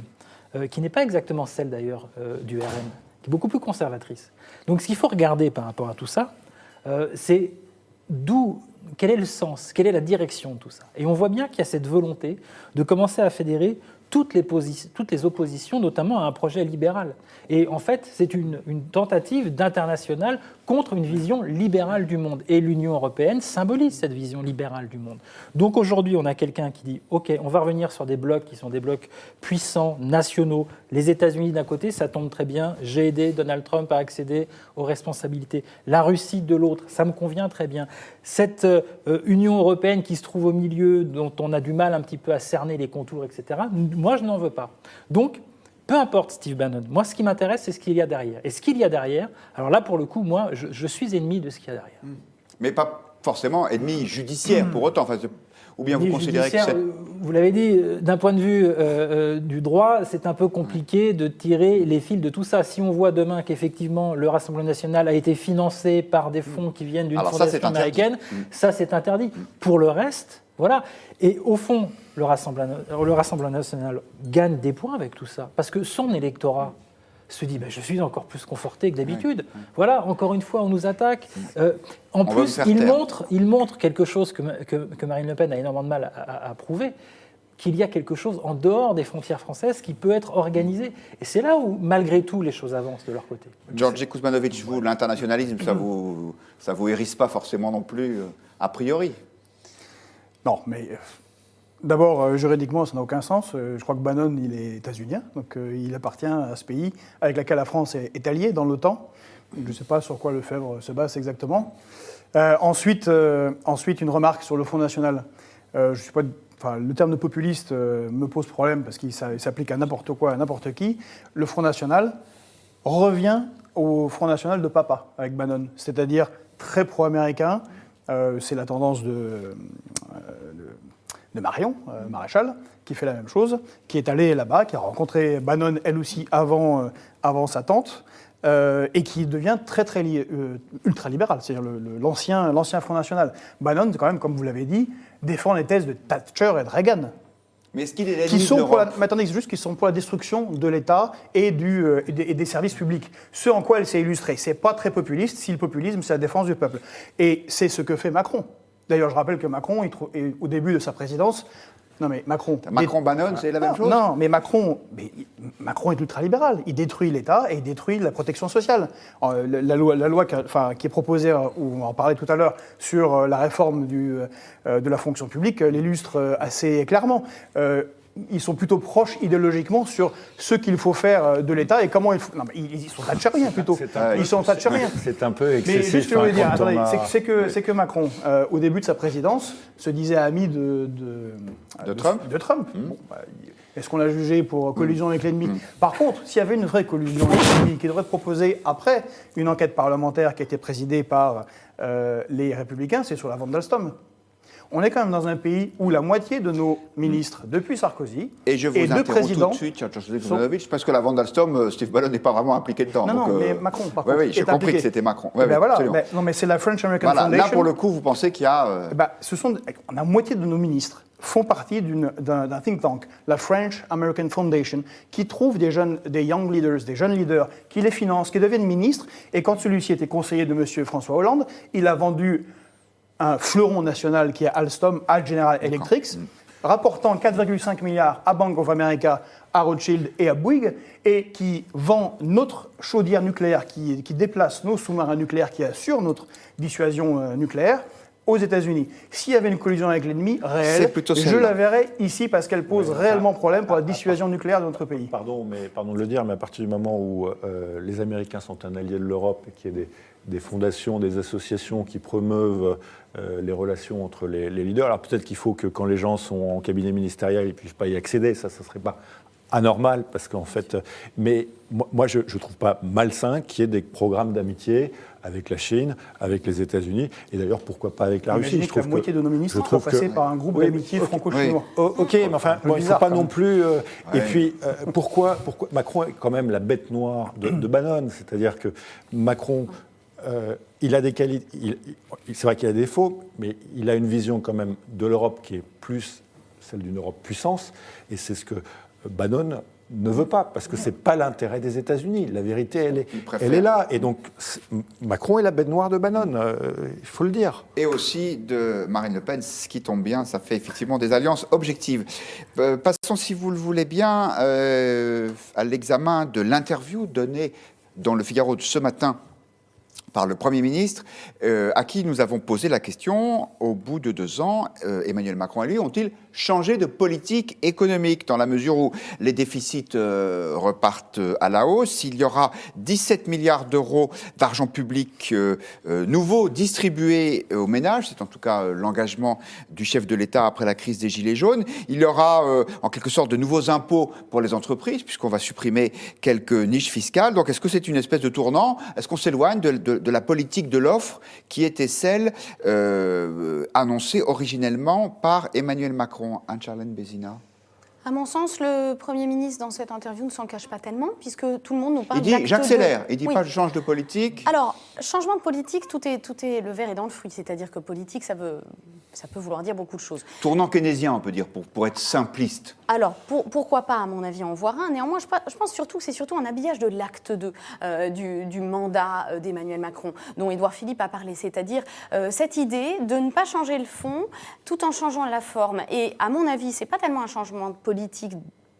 F: qui n'est pas exactement celle, d'ailleurs, du RN, qui est beaucoup plus conservatrice. Donc, ce qu'il faut regarder par rapport à tout ça, c'est quel est le sens, quelle est la direction de tout ça. Et on voit bien qu'il y a cette volonté de commencer à fédérer toutes les oppositions, notamment à un projet libéral. Et en fait, c'est une tentative d'international contre une vision libérale du monde. Et l'Union européenne symbolise cette vision libérale du monde. Donc aujourd'hui, on a quelqu'un qui dit « Ok, on va revenir sur des blocs qui sont des blocs puissants, nationaux. Les États-Unis d'un côté, ça tombe très bien. J'ai aidé Donald Trump à accéder aux responsabilités. La Russie de l'autre, ça me convient très bien. Cette Union européenne qui se trouve au milieu, dont on a du mal un petit peu à cerner les contours, etc. Moi, je n'en veux pas. Donc, peu importe Steve Bannon. Moi, ce qui m'intéresse, c'est ce qu'il y a derrière. Et ce qu'il y a derrière, alors là, pour le coup, moi, je suis ennemi de ce qu'il y a derrière.
A: Mais pas forcément ennemi judiciaire pour autant. Enfin, ou bien vous considérez que c'est...
F: Vous l'avez dit, d'un point de vue du droit, c'est un peu compliqué de tirer les fils de tout ça. Si on voit demain qu'effectivement le Rassemblement national a été financé par des fonds qui viennent d'une fondation américaine, ça c'est interdit. Pour le reste, voilà. Et au fond, le Rassemblement national gagne des points avec tout ça, parce que son électorat se dit je suis encore plus conforté que d'habitude. Voilà, encore une fois, on nous attaque. En plus, il montre quelque chose que Marine Le Pen a énormément de mal à prouver. qu'il y a quelque chose en dehors des frontières françaises qui peut être organisé. Et c'est là où, malgré tout, les choses avancent de leur côté.
A: Georgi Kuzmanovic, vous, l'internationalisme, ça vous hérisse pas forcément non plus, a priori.
E: Non, mais d'abord, juridiquement, ça n'a aucun sens. Je crois que Bannon, il est états-unien, donc il appartient à ce pays avec lequel la France est alliée dans l'OTAN. Je ne sais pas sur quoi Lefebvre se base exactement. Ensuite, une remarque sur le Front National. Je suis pas, le terme de populiste me pose problème parce qu'il s'applique à n'importe quoi, à n'importe qui. Le Front National revient au Front National de papa avec Bannon, c'est-à-dire très pro-américain. C'est la tendance de Marion Maréchal, qui fait la même chose, qui est allée là-bas, qui a rencontré Bannon, elle aussi, avant sa tante, et qui devient très ultra-libéral, c'est-à-dire l'ancien Front National. Bannon, quand même, comme vous l'avez dit, défend les thèses de Thatcher et de Reagan.
A: Mais est-ce qu'il est
E: qui sont pour la destruction de l'État et des services publics. Ce en quoi elle s'est illustrée. C'est pas très populiste, si le populisme, c'est la défense du peuple. Et c'est ce que fait Macron. D'ailleurs, je rappelle que Macron, au début de sa présidence,
A: Macron-Bannon, c'est la même chose?
E: Non, mais Macron est ultralibéral. Il détruit l'État et il détruit la protection sociale. La loi qui est proposée, on va en parler tout à l'heure, sur la réforme de la fonction publique l'illustre assez clairement. Ils sont plutôt proches idéologiquement sur ce qu'il faut faire de l'État et comment il faut... Non, mais ils sont thatchériens plutôt. Ils sont thatchériens.
B: C'est un peu excessif.
E: Mais juste, je voulais dire, attendez,
B: a...
E: c'est que Macron, au début de sa présidence, se disait ami de Trump. Bon, est-ce qu'on l'a jugé pour collusion avec l'ennemi? Par contre, s'il y avait une vraie collusion avec l'ennemi qui devrait être proposée après une enquête parlementaire qui a été présidée par les Républicains, c'est sur la vente d'Alstom. On est quand même dans un pays où la moitié de nos ministres, depuis Sarkozy,
A: et je vous interromps tout de suite, parce que la vente d'Alstom, Steve Bannon n'est pas vraiment impliqué dedans.
E: Non, mais Macron, par contre,
A: oui, j'ai compris que c'était Macron.
E: Non, mais c'est la French American Foundation.
A: Là, pour le coup, vous pensez qu'il y a...
E: La moitié de nos ministres font partie d'un think tank, la French American Foundation, qui trouve des young leaders, des jeunes leaders, qui les financent, qui deviennent ministres. Et quand celui-ci était conseiller de M. François Hollande, il a vendu un fleuron national qui est Alstom, General Electric, rapportant 4,5 milliards à Bank of America, à Rothschild et à Bouygues, et qui vend notre chaudière nucléaire, qui déplace nos sous-marins nucléaires, qui assure notre dissuasion nucléaire, aux États-Unis. S'il y avait une collusion avec l'ennemi réelle, je la verrais ici parce qu'elle pose réellement problème pour la dissuasion nucléaire de notre pays.
B: Pardon de le dire, mais à partir du moment où les Américains sont un allié de l'Europe et qu'il y a des fondations, des associations qui promeuvent les relations entre les leaders, alors peut-être qu'il faut que quand les gens sont en cabinet ministériel, ils ne puissent pas y accéder, ça ne serait pas anormal, parce qu'en fait... Mais moi, je ne trouve pas malsain qu'il y ait des programmes d'amitié avec la Chine, avec les États-Unis, et d'ailleurs, pourquoi pas avec la Russie.
E: Je trouve que la moitié de nos ministres sont passés par un groupe d'amitié franco-chinois.
B: Ok, mais enfin, il ne faut pas non plus... Et puis, pourquoi Macron est quand même la bête noire de Bannon, c'est-à-dire que Macron... il a des qualités, c'est vrai qu'il a des défauts, mais il a une vision quand même de l'Europe qui est plus celle d'une Europe puissance, et c'est ce que Bannon ne veut pas, parce que ce n'est pas l'intérêt des États-Unis. La vérité, elle est là. Et donc, Macron est la bête noire de Bannon, il faut le dire.
A: Et aussi de Marine Le Pen, ce qui tombe bien, ça fait effectivement des alliances objectives. Passons, si vous le voulez bien, à l'examen de l'interview donnée dans le Figaro de ce matin par le Premier ministre, à qui nous avons posé la question, au bout de 2 ans, Emmanuel Macron et lui ont-ils changé de politique économique, dans la mesure où les déficits repartent à la hausse? Il y aura 17 milliards d'euros d'argent public nouveau distribués aux ménages, c'est en tout cas l'engagement du chef de l'État après la crise des Gilets jaunes. Il y aura en quelque sorte de nouveaux impôts pour les entreprises, puisqu'on va supprimer quelques niches fiscales. Donc est-ce que c'est une espèce de tournant? Est-ce qu'on s'éloigne de la politique de l'offre qui était celle annoncée originellement par Emmanuel Macron? Anne-Charlène Bézina.
D: À mon sens, le Premier ministre, dans cette interview, ne s'en cache pas tellement, puisque tout le monde nous parle
A: Il dit
D: d'acte
A: j'accélère, il dit
D: Oui.
A: pas je change de politique.
D: Alors, changement de politique, tout est le verre est dans le fruit. C'est-à-dire que politique, ça peut vouloir dire beaucoup de choses.
A: Tournant keynésien, on peut dire, pour être simpliste.
D: Alors, pourquoi pas, à mon avis, en voir un. Néanmoins, je pense surtout que c'est surtout un habillage de l'acte 2 du mandat d'Emmanuel Macron, dont Édouard Philippe a parlé. C'est-à-dire cette idée de ne pas changer le fond tout en changeant la forme. Et à mon avis, c'est pas tellement un changement de politique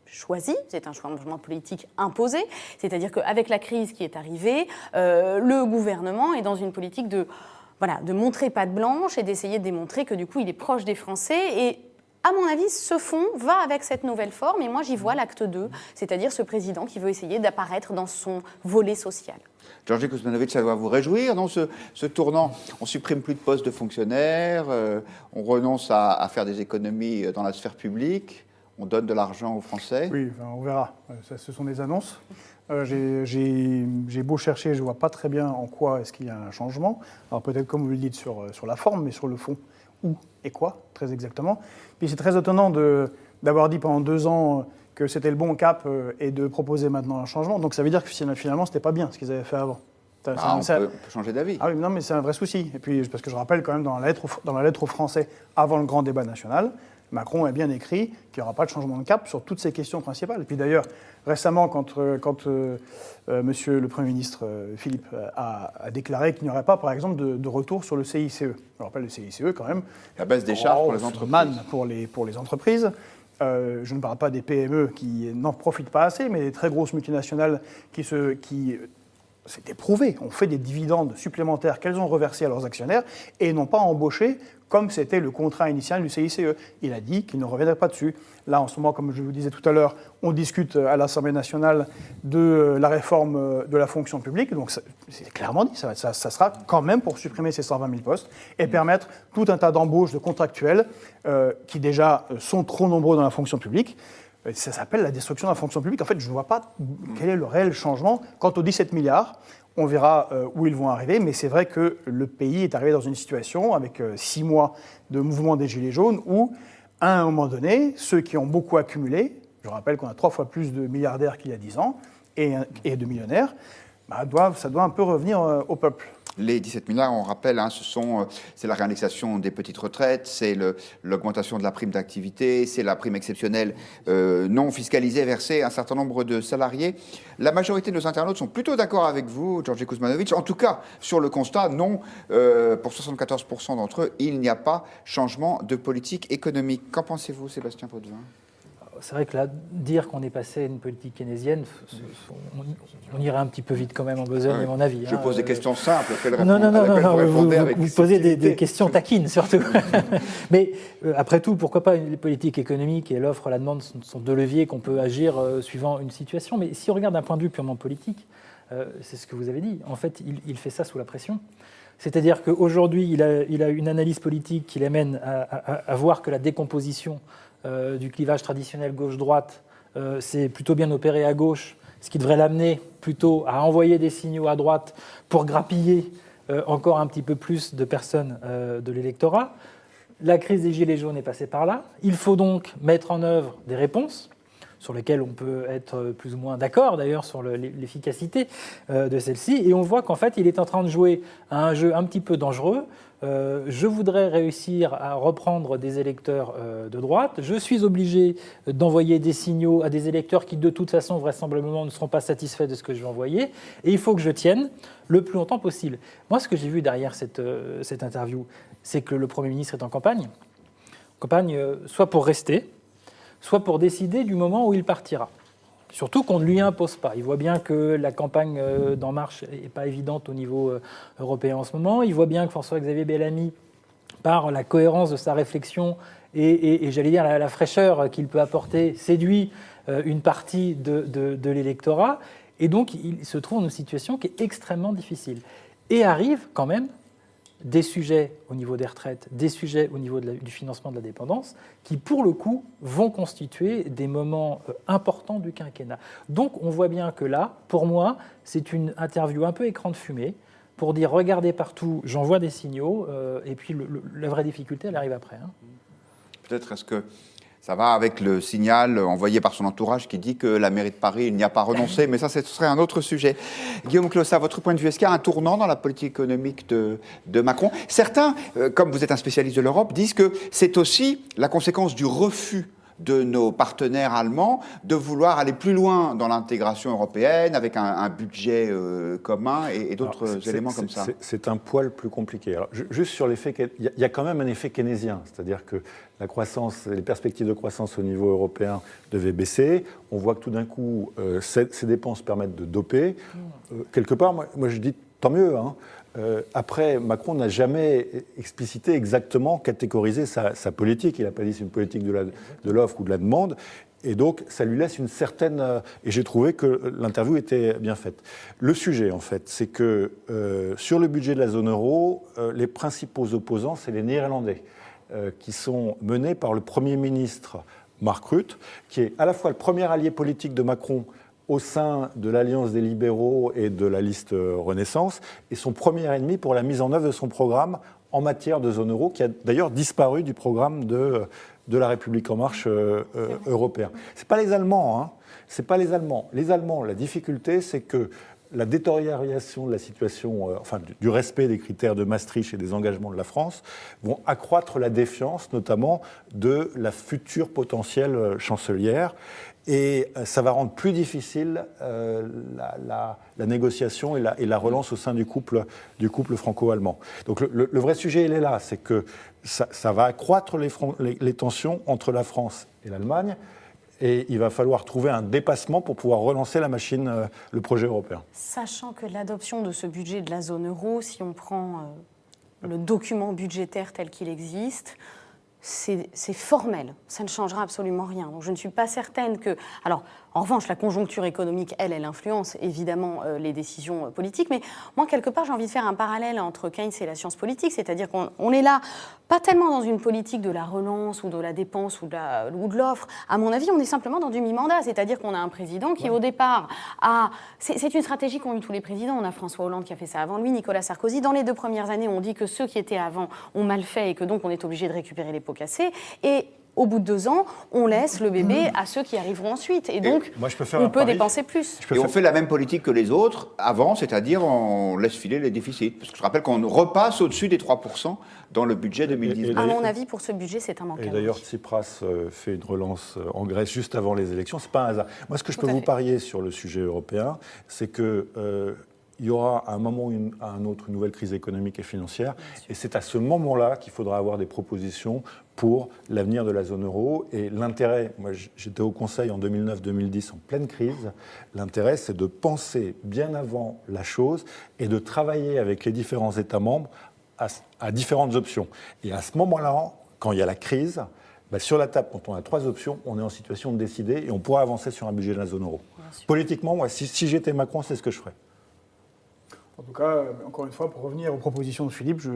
D: choisi, c'est un changement politique imposé, c'est-à-dire qu'avec la crise qui est arrivée, le gouvernement est dans une politique de montrer patte blanche et d'essayer de démontrer que du coup il est proche des Français et à mon avis, ce fond va avec cette nouvelle forme et moi j'y vois l'acte 2, c'est-à-dire ce président qui veut essayer d'apparaître dans son volet social.
A: Georgi Kuzmanovic, ça doit vous réjouir, non, ce tournant. On supprime plus de postes de fonctionnaires, on renonce à faire des économies dans la sphère publique. On donne de l'argent aux Français.
E: Oui, enfin, on verra. Ce sont des annonces. J'ai beau chercher, je ne vois pas très bien en quoi est-ce qu'il y a un changement. Alors peut-être, comme vous le dites, sur la forme, mais sur le fond, où et quoi, très exactement. Puis c'est très étonnant d'avoir dit pendant 2 ans que c'était le bon cap et de proposer maintenant un changement. Donc ça veut dire que finalement, ce n'était pas bien ce qu'ils avaient fait avant.
A: On peut changer d'avis.
E: Ah oui, non, mais c'est un vrai souci. Et puis, parce que je rappelle quand même dans la lettre aux Français, avant le grand débat national, Macron a bien écrit qu'il n'y aura pas de changement de cap sur toutes ces questions principales. Et puis d'ailleurs, récemment, quand Monsieur le Premier ministre Philippe a déclaré qu'il n'y aurait pas, par exemple, de retour sur le CICE. Je rappelle le CICE quand même.
A: La baisse des charges pour les entreprises.
E: Manne pour les entreprises. Je ne parle pas des PME qui n'en profitent pas assez, mais des très grosses multinationales qui c'est éprouvé, ont fait des dividendes supplémentaires qu'elles ont reversés à leurs actionnaires et n'ont pas embauché comme c'était le contrat initial du CICE. Il a dit qu'il ne reviendrait pas dessus. Là, en ce moment, comme je vous disais tout à l'heure, on discute à l'Assemblée nationale de la réforme de la fonction publique. Donc, c'est clairement dit, ça sera quand même pour supprimer ces 120 000 postes et permettre tout un tas d'embauches de contractuels qui déjà sont trop nombreux dans la fonction publique. Ça s'appelle la destruction de la fonction publique. En fait, je ne vois pas quel est le réel changement. Quant aux 17 milliards, on verra où ils vont arriver, mais c'est vrai que le pays est arrivé dans une situation, avec 6 mois de mouvement des Gilets jaunes, où, à un moment donné, ceux qui ont beaucoup accumulé, je rappelle qu'on a 3 fois plus de milliardaires qu'il y a 10 ans, et de millionnaires, ça doit un peu revenir au peuple.
A: Les 17 milliards, on rappelle, c'est la réindexation des petites retraites, c'est l'augmentation de la prime d'activité, c'est la prime exceptionnelle non fiscalisée versée à un certain nombre de salariés. La majorité de nos internautes sont plutôt d'accord avec vous, Georgi Kuzmanovic. En tout cas, sur le constat, non, pour 74% d'entre eux, il n'y a pas changement de politique économique. Qu'en pensez-vous, Sébastien Potvin ?
F: C'est vrai que là, dire qu'on est passé à une politique keynésienne, on irait un petit peu vite quand même en besogne, à mon avis.
A: Je pose des questions simples.
F: Vous posez des questions taquines, surtout. Mais après tout, pourquoi pas les politiques économiques et l'offre, la demande sont 2 leviers qu'on peut agir suivant une situation. Mais si on regarde d'un point de vue purement politique, c'est ce que vous avez dit. En fait, il fait ça sous la pression. C'est-à-dire qu'aujourd'hui, il a une analyse politique qui l'amène à voir que la décomposition du clivage traditionnel gauche-droite, c'est plutôt bien opéré à gauche, ce qui devrait l'amener plutôt à envoyer des signaux à droite pour grappiller encore un petit peu plus de personnes de l'électorat. La crise des Gilets jaunes est passée par là. Il faut donc mettre en œuvre des réponses sur lesquelles on peut être plus ou moins d'accord d'ailleurs sur l'efficacité de celle-ci. Et on voit qu'en fait, il est en train de jouer à un jeu un petit peu dangereux. Je voudrais réussir à reprendre des électeurs de droite. Je suis obligé d'envoyer des signaux à des électeurs qui, de toute façon, vraisemblablement, ne seront pas satisfaits de ce que je vais envoyer. Et il faut que je tienne le plus longtemps possible. Moi, ce que j'ai vu derrière cette interview, c'est que le Premier ministre est en campagne. Campagne soit pour rester, soit pour décider du moment où il partira. Surtout qu'on ne lui impose pas. Il voit bien que la campagne d'En Marche n'est pas évidente au niveau européen en ce moment. Il voit bien que François-Xavier Bellamy, par la cohérence de sa réflexion et j'allais dire la fraîcheur qu'il peut apporter, séduit une partie de l'électorat. Et donc, il se trouve dans une situation qui est extrêmement difficile. Et arrive quand même des sujets au niveau des retraites, des sujets au niveau du financement de la dépendance, qui, pour le coup, vont constituer des moments importants du quinquennat. Donc, on voit bien que là, pour moi, c'est une interview un peu écran de fumée, pour dire, regardez partout, j'envoie des signaux, et puis la vraie difficulté, elle arrive après.
A: Peut-être est-ce que Ça va avec le signal envoyé par son entourage qui dit que la mairie de Paris, il n'y a pas renoncé, mais ça, ce serait un autre sujet. Guillaume Closs, à votre point de vue, est-ce qu'il y a un tournant dans la politique économique de Macron? Certains, comme vous êtes un spécialiste de l'Europe, disent que c'est aussi la conséquence du refus de nos partenaires allemands de vouloir aller plus loin dans l'intégration européenne avec un budget commun et d'autres éléments comme ça.
B: C'est un poil plus compliqué. Alors, juste sur l'effet, il y a quand même un effet keynésien, c'est-à-dire que la croissance, les perspectives de croissance au niveau européen devaient baisser. On voit que tout d'un coup, ces dépenses permettent de doper. Quelque part, moi je dis tant mieux, hein. Après, Macron n'a jamais explicité exactement, catégorisé sa politique. Il n'a pas dit c'est une politique de l'offre ou de la demande. Et donc, ça lui laisse une certaine... et j'ai trouvé que l'interview était bien faite. Le sujet, en fait, c'est que sur le budget de la zone euro, les principaux opposants, c'est les Néerlandais, qui sont menés par le Premier ministre Mark Rutte, qui est à la fois le premier allié politique de Macron au sein de l'Alliance des libéraux et de la liste Renaissance, et son premier ennemi pour la mise en œuvre de son programme en matière de zone euro, qui a d'ailleurs disparu du programme de la République en marche européen. C'est pas les Allemands, hein. C'est pas les Allemands. Les Allemands, la difficulté, c'est que la détérioration de la situation, du respect des critères de Maastricht et des engagements de la France, vont accroître la défiance, notamment de la future potentielle chancelière. Et ça va rendre plus difficile la négociation et la relance au sein du couple franco-allemand. Donc le vrai sujet, il est là, c'est que ça va accroître les tensions entre la France et l'Allemagne, et il va falloir trouver un dépassement pour pouvoir relancer la machine, le projet européen.
D: Sachant que l'adoption de ce budget de la zone euro, si on prend le document budgétaire tel qu'il existe, c'est formel, ça ne changera absolument rien. Donc je ne suis pas certaine que... Alors, en revanche, la conjoncture économique, elle influence évidemment les décisions politiques, mais moi, quelque part, j'ai envie de faire un parallèle entre Keynes et la science politique, c'est-à-dire qu'on est là, pas tellement dans une politique de la relance ou de la dépense ou de l'offre. À mon avis, on est simplement dans du mi-mandat, c'est-à-dire qu'on a un président qui, au départ, a... C'est une stratégie qu'ont eu tous les présidents. On a François Hollande qui a fait ça avant lui, Nicolas Sarkozy. Dans les 2 premières années, on dit que ceux qui étaient avant ont mal fait et que donc on est obligé de récupérer les pots cassés. Et au bout de 2 ans, on laisse le bébé à ceux qui arriveront ensuite. Et donc, on peut dépenser plus.
A: Et on fait la même politique que les autres avant, c'est-à-dire on laisse filer les déficits. Parce que je rappelle qu'on repasse au-dessus des 3% dans le budget 2019.
D: À mon avis, pour ce budget, c'est un manque à gagner.
B: Et d'ailleurs, Tsipras fait une relance en Grèce juste avant les élections. Ce n'est pas un hasard. Moi, ce que je peux vous parier sur le sujet européen, c'est que... il y aura à un moment ou à un autre une nouvelle crise économique et financière. Et c'est à ce moment-là qu'il faudra avoir des propositions pour l'avenir de la zone euro. Et l'intérêt, moi j'étais au Conseil en 2009-2010 en pleine crise, l'intérêt c'est de penser bien avant la chose et de travailler avec les différents États membres à différentes options. Et à ce moment-là, quand il y a la crise, sur la table, quand on a 3 options, on est en situation de décider et on pourra avancer sur un budget de la zone euro. Politiquement, moi, si j'étais Macron, c'est ce que je ferais.
E: En tout cas, encore une fois, pour revenir aux propositions de Philippe, je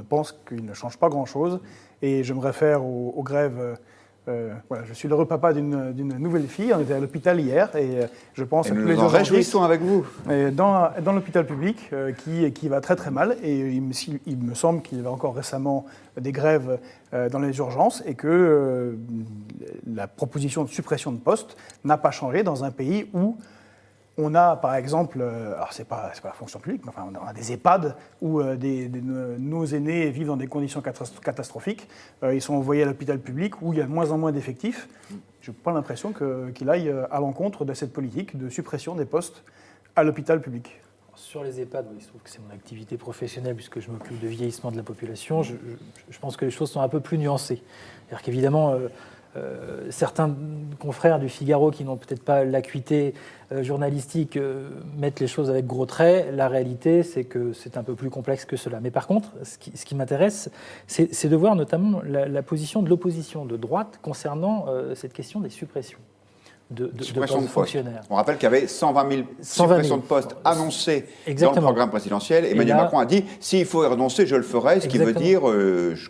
E: pense qu'il ne change pas grand-chose. Et je me réfère aux grèves. Voilà, je suis l'heureux papa d'une nouvelle fille. On était à l'hôpital hier et je pense à tous les
A: nous en réjouissons avec vous.
E: Dans l'hôpital public qui va très très mal. Et il me semble qu'il y avait encore récemment des grèves dans les urgences et que la proposition de suppression de postes n'a pas changé dans un pays où on a, par exemple, alors c'est pas la fonction publique, mais enfin, on a des EHPAD où nos aînés vivent dans des conditions catastrophiques. Ils sont envoyés à l'hôpital public où il y a de moins en moins d'effectifs. Je n'ai pas l'impression qu'il aille à l'encontre de cette politique de suppression des postes à l'hôpital public.
F: Sur les EHPAD, il se trouve que c'est mon activité professionnelle puisque je m'occupe de vieillissement de la population. Je pense que les choses sont un peu plus nuancées. C'est-à-dire qu'évidemment... certains confrères du Figaro qui n'ont peut-être pas l'acuité journalistique mettent les choses avec gros traits. La réalité, c'est que c'est un peu plus complexe que cela. Mais par contre, ce qui m'intéresse, c'est de voir notamment la position de l'opposition de droite concernant cette question des suppressions de postes de fonctionnaires.
A: On rappelle qu'il y avait 120 000 suppressions de postes annoncées dans le programme présidentiel. Emmanuel Macron a dit, s'il faut y renoncer, je le ferai, ce qui veut dire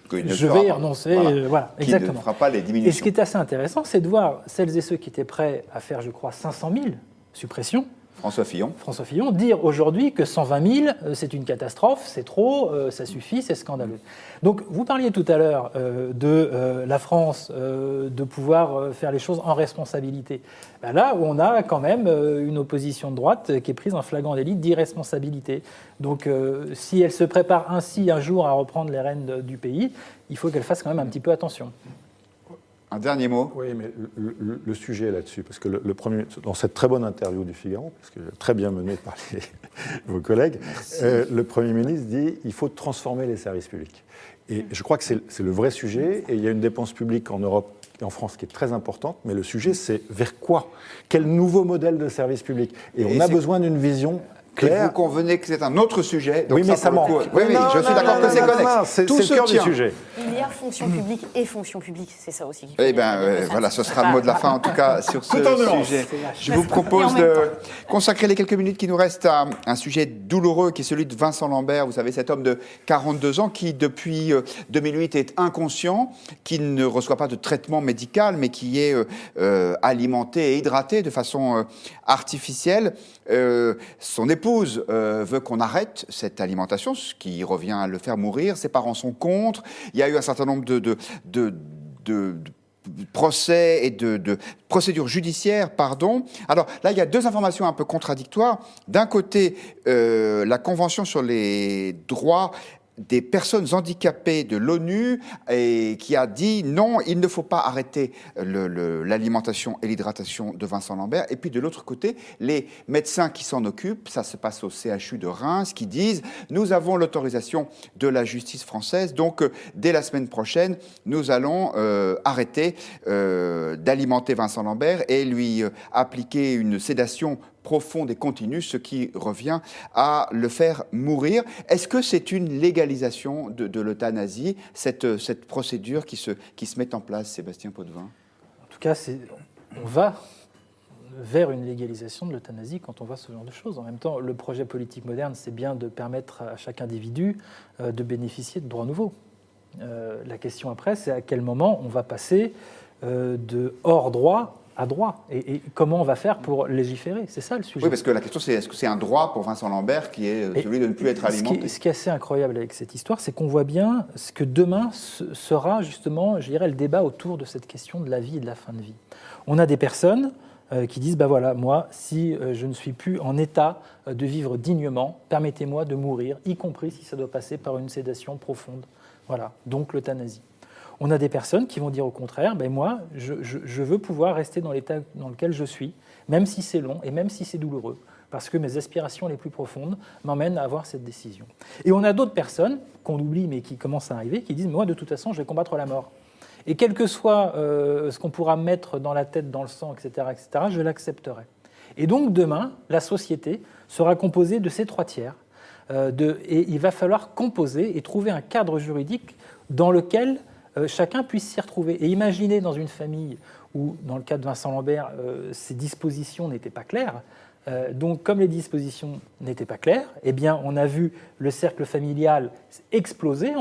A: qu'il ne
F: vais y renoncer, voilà, exactement.
A: Ne fera pas les diminutions.
F: Et ce qui est assez intéressant, c'est de voir celles et ceux qui étaient prêts à faire, je crois, 500 000 suppressions,
A: François Fillon,
F: dire aujourd'hui que 120 000, c'est une catastrophe, c'est trop, ça suffit, c'est scandaleux. Donc, vous parliez tout à l'heure de la France, de pouvoir faire les choses en responsabilité. Ben là, on a quand même une opposition de droite qui est prise en flagrant délit d'irresponsabilité. Donc, si elle se prépare ainsi un jour à reprendre les rênes du pays, il faut qu'elle fasse quand même un petit peu attention.
A: Un dernier mot.
B: Oui, mais le sujet est là-dessus, parce que le premier, dans cette très bonne interview du Figaro, parce que très bien menée par vos collègues, le Premier ministre dit il faut transformer les services publics. Et je crois que c'est le vrai sujet, et il y a une dépense publique en Europe et en France qui est très importante, mais le sujet c'est vers quoi? Quel nouveau modèle de service public? Et on a besoin d'une vision claire.
A: Et vous convenez que c'est un autre sujet. Donc
B: oui, mais ça manque.
A: Oui, je suis d'accord que c'est connexe.
B: Tout le cœur du sujet.
D: Il y a fonction publique et fonction publique, c'est ça aussi.
A: Eh bien, voilà, ce sera le mot de la fin, en tout cas, sur ce sujet. Je vous propose de consacrer les quelques minutes qui nous restent à un sujet douloureux qui est celui de Vincent Lambert. Vous savez, cet homme de 42 ans qui, depuis 2008, est inconscient, qui ne reçoit pas de traitement médical, mais qui est alimenté et hydraté de façon artificielle. Son épouse veut qu'on arrête cette alimentation, ce qui revient à le faire mourir. Ses parents sont contre. Il y a eu un certain nombre de procès et de procédures judiciaires, pardon. Alors là, il y a deux informations un peu contradictoires. D'un côté, la Convention sur les droits des personnes handicapées de l'ONU et qui a dit non, il ne faut pas arrêter l'alimentation et l'hydratation de Vincent Lambert. Et puis de l'autre côté, les médecins qui s'en occupent, ça se passe au CHU de Reims, qui disent nous avons l'autorisation de la justice française, donc dès la semaine prochaine, nous allons arrêter d'alimenter Vincent Lambert et lui appliquer une sédation profonde et continue, ce qui revient à le faire mourir. Est-ce que c'est une légalisation de l'euthanasie, cette procédure qui se met en place, Sébastien Potvin?
F: En tout cas, on va vers une légalisation de l'euthanasie quand on voit ce genre de choses. En même temps, le projet politique moderne, c'est bien de permettre à chaque individu de bénéficier de droits nouveaux. La question après, c'est à quel moment on va passer de hors droit à droit. Et comment on va faire pour légiférer? C'est ça le sujet.
A: Oui, parce que la question c'est, est-ce que c'est un droit pour Vincent Lambert qui est celui de ne plus être alimenté?
F: Ce qui est assez incroyable avec cette histoire, c'est qu'on voit bien ce que demain sera justement, je dirais, le débat autour de cette question de la vie et de la fin de vie. On a des personnes qui disent, ben voilà, moi, si je ne suis plus en état de vivre dignement, permettez-moi de mourir, y compris si ça doit passer par une sédation profonde. Voilà, donc l'euthanasie. On a des personnes qui vont dire au contraire, ben moi, je veux pouvoir rester dans l'état dans lequel je suis, même si c'est long et même si c'est douloureux, parce que mes aspirations les plus profondes m'emmènent à avoir cette décision. Et on a d'autres personnes, qu'on oublie mais qui commencent à arriver, qui disent, moi, de toute façon, je vais combattre la mort. Et quel que soit ce qu'on pourra mettre dans la tête, dans le sang, etc., je l'accepterai. Et donc, demain, la société sera composée de ces 3/3. Et il va falloir composer et trouver un cadre juridique dans lequel chacun puisse s'y retrouver. Et imaginez dans une famille où, dans le cas de Vincent Lambert, ces dispositions n'étaient pas claires. Donc, comme les dispositions n'étaient pas claires, eh bien, on a vu le cercle familial exploser,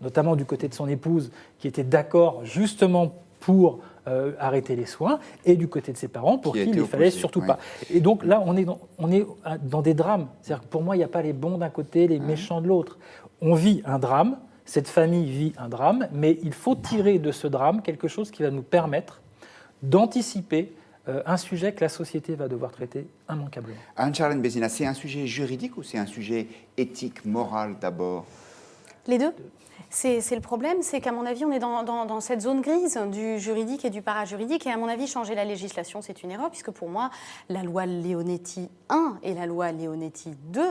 F: notamment du côté de son épouse, qui était d'accord justement pour arrêter les soins, et du côté de ses parents, pour qui il ne fallait surtout pas. Et donc là, on est dans des drames. C'est-à-dire que pour moi, il n'y a pas les bons d'un côté, les méchants de l'autre. On vit un drame. Cette famille vit un drame, mais il faut tirer de ce drame quelque chose qui va nous permettre d'anticiper un sujet que la société va devoir traiter immanquablement.
A: Anne-Charlène Bézina, c'est un sujet juridique ou c'est un sujet éthique, moral d'abord?
D: Les deux. C'est le problème, c'est qu'à mon avis, on est dans cette zone grise du juridique et du parajuridique. Et à mon avis, changer la législation, c'est une erreur, puisque pour moi, la loi Leonetti 1 et la loi Leonetti 2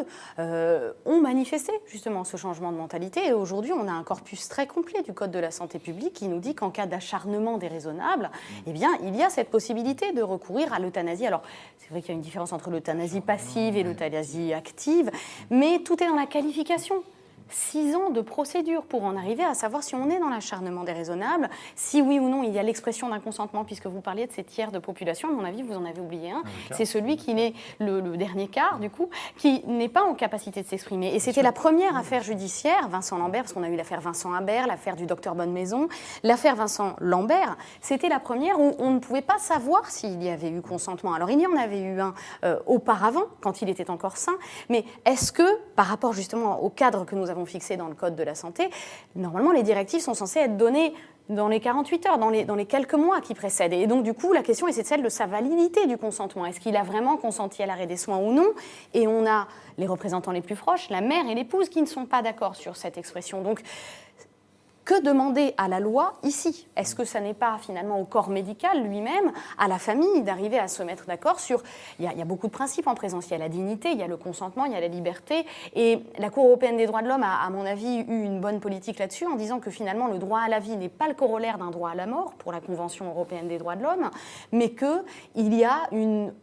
D: ont manifesté justement ce changement de mentalité. Et aujourd'hui, on a un corpus très complet du Code de la santé publique qui nous dit qu'en cas d'acharnement déraisonnable, eh bien, il y a cette possibilité de recourir à l'euthanasie. Alors, c'est vrai qu'il y a une différence entre l'euthanasie passive et l'euthanasie active, mais tout est dans la qualification. 6 ans de procédure pour en arriver à savoir si on est dans l'acharnement déraisonnable, si oui ou non il y a l'expression d'un consentement, puisque vous parliez de ces tiers de population, à mon avis vous en avez oublié un, c'est celui qui n'est le dernier quart du coup, qui n'est pas en capacité de s'exprimer. Et c'était la première affaire judiciaire, Vincent Lambert, parce qu'on a eu l'affaire Vincent Habert, l'affaire du docteur Bonnemaison, l'affaire Vincent Lambert, c'était la première où on ne pouvait pas savoir s'il y avait eu consentement. Alors il y en avait eu un auparavant, quand il était encore sain, mais est-ce que, par rapport justement au cadre que nous avons fixé dans le Code de la santé, normalement les directives sont censées être données dans les 48 heures, dans les quelques mois qui précèdent. Et donc du coup, la question est celle de sa validité du consentement. Est-ce qu'il a vraiment consenti à l'arrêt des soins ou non? Et on a les représentants les plus proches, la mère et l'épouse, qui ne sont pas d'accord sur cette expression. Donc, que demander à la loi ici? Est-ce que ça n'est pas finalement au corps médical lui-même, à la famille, d'arriver à se mettre d'accord sur... Il y a beaucoup de principes en présence. Il y a la dignité, il y a le consentement, il y a la liberté. Et la Cour européenne des droits de l'homme a, à mon avis, eu une bonne politique là-dessus, en disant que finalement le droit à la vie n'est pas le corollaire d'un droit à la mort pour la Convention européenne des droits de l'homme, mais qu'il y a une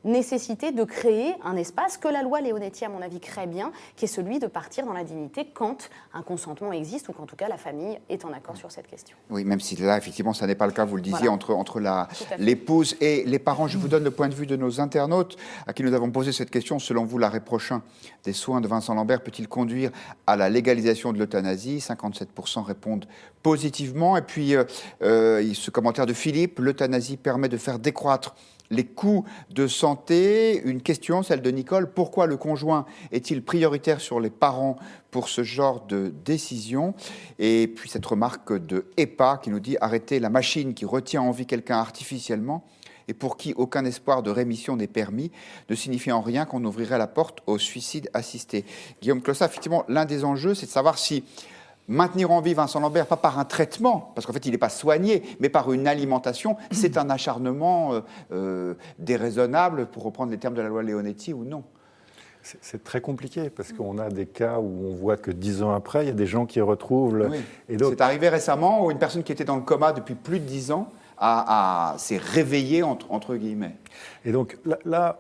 D: nécessité de créer un espace que la loi Leonetti, à mon avis, crée bien, qui est celui de partir dans la dignité quand un consentement existe ou qu'en tout cas la famille est en accord sur cette question.
A: Oui, même si là, effectivement, ça n'est pas le cas, vous le disiez,
D: Voilà.
A: entre l'épouse et les parents. Je vous donne le point de vue de nos internautes à qui nous avons posé cette question. Selon vous, l'arrêt prochain des soins de Vincent Lambert peut-il conduire à la légalisation de l'euthanasie? 57% répondent positivement. Et puis, ce commentaire de Philippe, l'euthanasie permet de faire décroître les coûts de santé. Une question, celle de Nicole, pourquoi le conjoint est-il prioritaire sur les parents pour ce genre de décision? Et puis cette remarque de EPA qui nous dit arrêter la machine qui retient en vie quelqu'un artificiellement et pour qui aucun espoir de rémission n'est permis, ne signifie en rien qu'on ouvrirait la porte au suicide assisté. Guillaume Clossat, effectivement, l'un des enjeux, c'est de savoir si maintenir en vie Vincent Lambert, pas par un traitement, parce qu'en fait il n'est pas soigné, mais par une alimentation, c'est un acharnement déraisonnable, pour reprendre les termes de la loi Leonetti, ou non?
B: C'est très compliqué, parce qu'on a des cas où on voit que 10 ans après, il y a des gens qui retrouvent...
A: Oui.
B: Et donc...
A: C'est arrivé récemment où une personne qui était dans le coma depuis plus de 10 ans s'est réveillée, entre guillemets.
B: Et donc là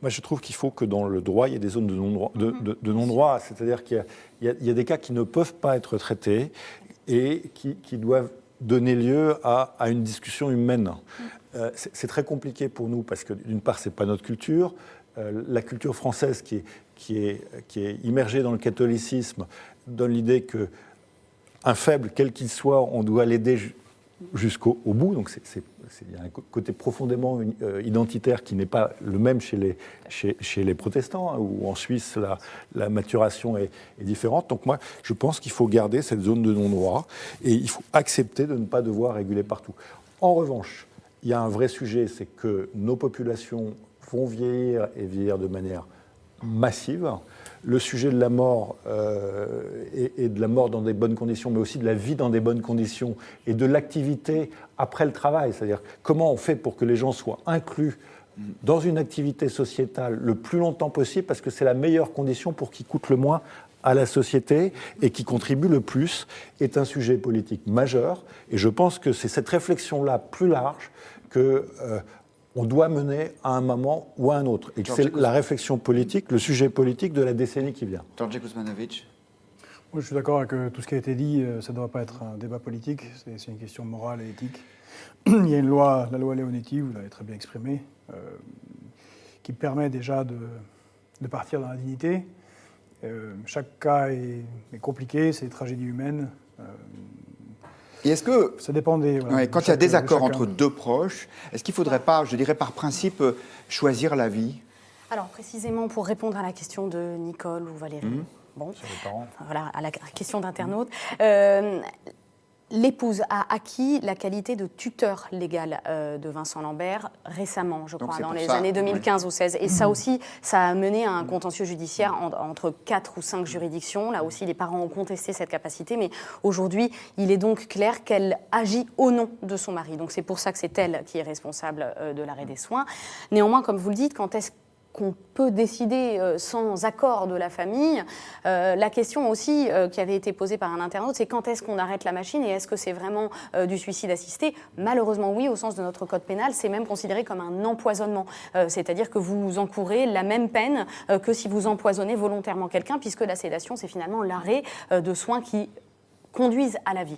B: moi, je trouve qu'il faut que dans le droit, il y ait des zones de non-droit. De non-droit, c'est-à-dire qu'il y a des cas qui ne peuvent pas être traités et qui doivent donner lieu à une discussion humaine. C'est très compliqué pour nous parce que, d'une part, ce n'est pas notre culture. La culture française qui est immergée dans le catholicisme donne l'idée qu'un faible, quel qu'il soit, on doit l'aider jusqu'au bout. Donc il y a un côté profondément identitaire qui n'est pas le même chez les protestants, hein, où en Suisse la maturation est différente. Donc moi, je pense qu'il faut garder cette zone de non-droit et il faut accepter de ne pas devoir réguler partout. En revanche, il y a un vrai sujet, c'est que nos populations vont vieillir et vieillir de manière massive. Le sujet de la mort et de la mort dans des bonnes conditions, mais aussi de la vie dans des bonnes conditions et de l'activité après le travail, c'est-à-dire comment on fait pour que les gens soient inclus dans une activité sociétale le plus longtemps possible, parce que c'est la meilleure condition pour qu'ils coûtent le moins à la société et qui contribue le plus, est un sujet politique majeur. Et je pense que c'est cette réflexion-là plus large que... on doit mener à un moment ou à un autre. Et c'est la réflexion politique, le sujet politique de la décennie qui vient.
A: Đorđe Kuzmanović.
E: Moi, je suis d'accord avec tout ce qui a été dit. Ça ne doit pas être un débat politique. C'est une question morale et éthique. Il y a une loi, la loi Leonetti, vous l'avez très bien exprimé, qui permet déjà de partir dans la dignité. Chaque cas est compliqué, c'est des tragédies humaines.
A: Et est-ce que,
E: ça dépend des... Voilà,
A: quand il y a des accords entre deux proches, est-ce qu'il ne faudrait pas, je dirais par principe, choisir la vie?
D: Alors précisément pour répondre à la question de Nicole ou Valérie, bon,
B: Sur les parents.
D: voilà, à la question d'internaute, l'épouse a acquis la qualité de tuteur légal de Vincent Lambert récemment, je crois, dans les années 2015 ou 16. Et ça aussi, ça a mené à un contentieux judiciaire entre 4 ou 5 juridictions. Là aussi, les parents ont contesté cette capacité. Mais aujourd'hui, il est donc clair qu'elle agit au nom de son mari. Donc c'est pour ça que c'est elle qui est responsable de l'arrêt des soins. Néanmoins, comme vous le dites, quand est-ce qu'on peut décider sans accord de la famille. La question aussi qui avait été posée par un internaute, c'est quand est-ce qu'on arrête la machine et est-ce que c'est vraiment du suicide assisté? Malheureusement oui, au sens de notre code pénal, c'est même considéré comme un empoisonnement. C'est-à-dire que vous encourez la même peine que si vous empoisonnez volontairement quelqu'un, puisque la sédation, c'est finalement l'arrêt de soins qui conduisent à la vie.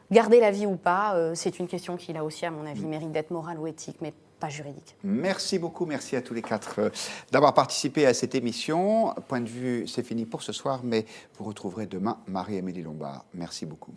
D: Garder la vie ou pas, c'est une question qui, là aussi, à mon avis, mérite d'être morale ou éthique, mais pas juridique.
A: Merci beaucoup, merci à tous les quatre d'avoir participé à cette émission. Point de vue, c'est fini pour ce soir, mais vous retrouverez demain Marie-Amélie Lombard. Merci beaucoup.